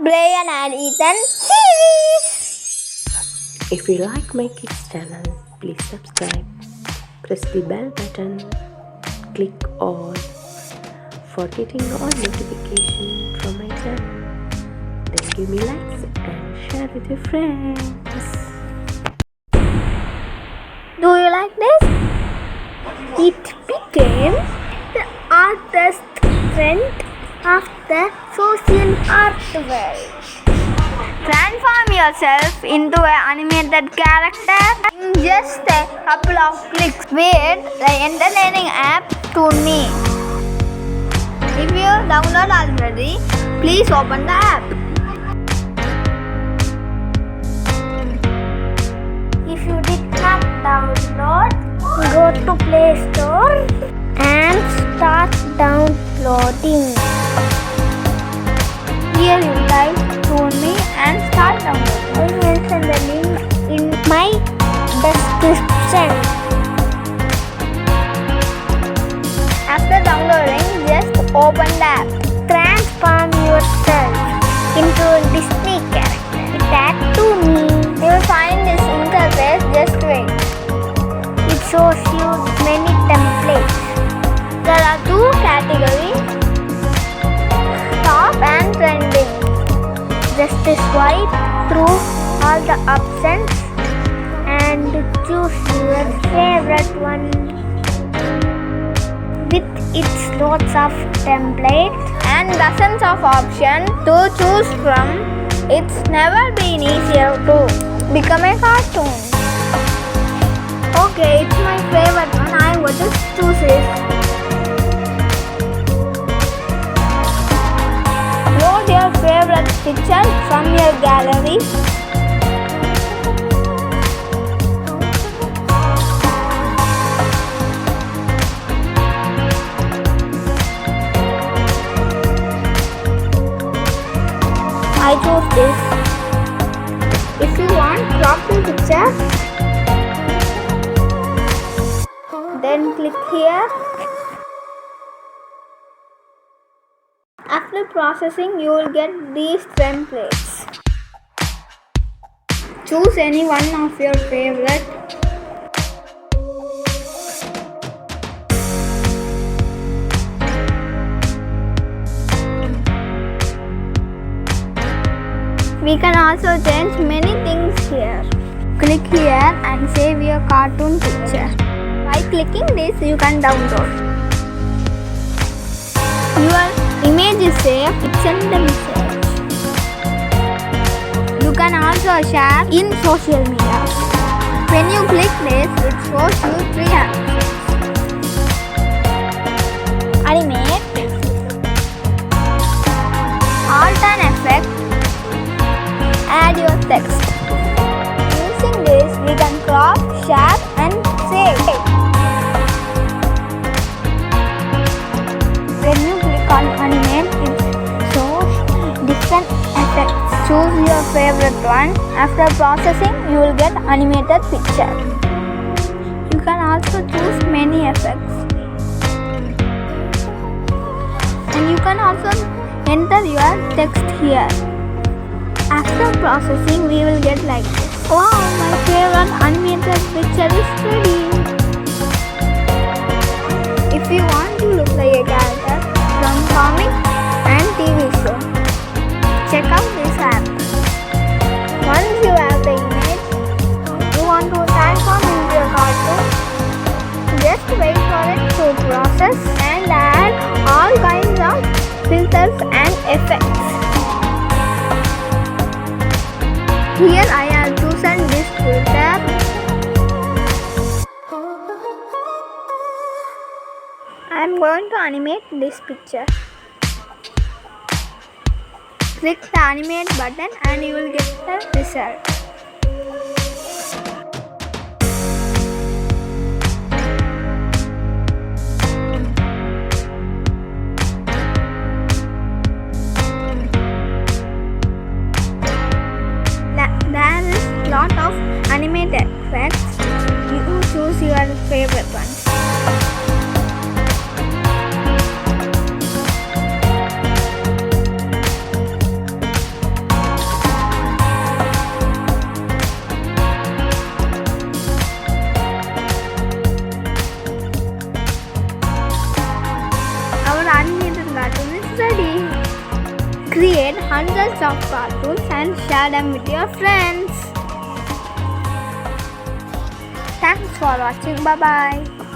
Brian and Ethan series. If you like my kids channel, please subscribe. Press the bell button. Click all for getting all notifications from my channel. Then give me likes and share with your friends. Do you like this? It became the artist trend of the social art world. Transform yourself into an animated character in just a couple of clicks with the entertaining app ToonMe. If you download already, please open the app. If you did not download, go to Play Store and start downloading. Here you type ToonMe and start downloading. I will mention the link in my description. After downloading, just open the app. Transform yourself into a Disney character. Tag ToonMe. You will find this interface. Just wait. It shows you many templates. There are two categories: top and trending. Just swipe through all the options and choose your favorite one. With its lots of templates and dozens of options to choose from, it's never been easier to become a cartoon. Okay, it's my favorite one. I will just choose it. Load your favorite picture from your gallery. I chose this. If you want, crop the picture. Then click here. After processing, you will get these templates. Choose any one of your favorite. We can also change many things here. Click here and save your cartoon picture. By clicking this, you can download. Your image is saved. Send the message. You can also share in social media. When you click this, it shows you three options: Animate, Alt and Effect, add your text. Using this, we can crop, share and save. When you click on Animate, it shows different effects. Choose your favorite one. After processing, you will get animated picture. You can also choose many effects. And you can also enter your text here. After processing, we will get like this. Wow, my favorite animated picture is ready. If you want to look like a character from comic and TV show, check out this app. Once you have the image you want to transform into a cartoon, just wait for it to process and add all kinds of filters and effects. Here I have chosen this filter. I am going to animate this picture. Click the animate button and you will get the result. There is lot of animated effects. You choose your favorite one. create hundreds of cartoons and share them with your friends. Thanks for watching. Bye bye.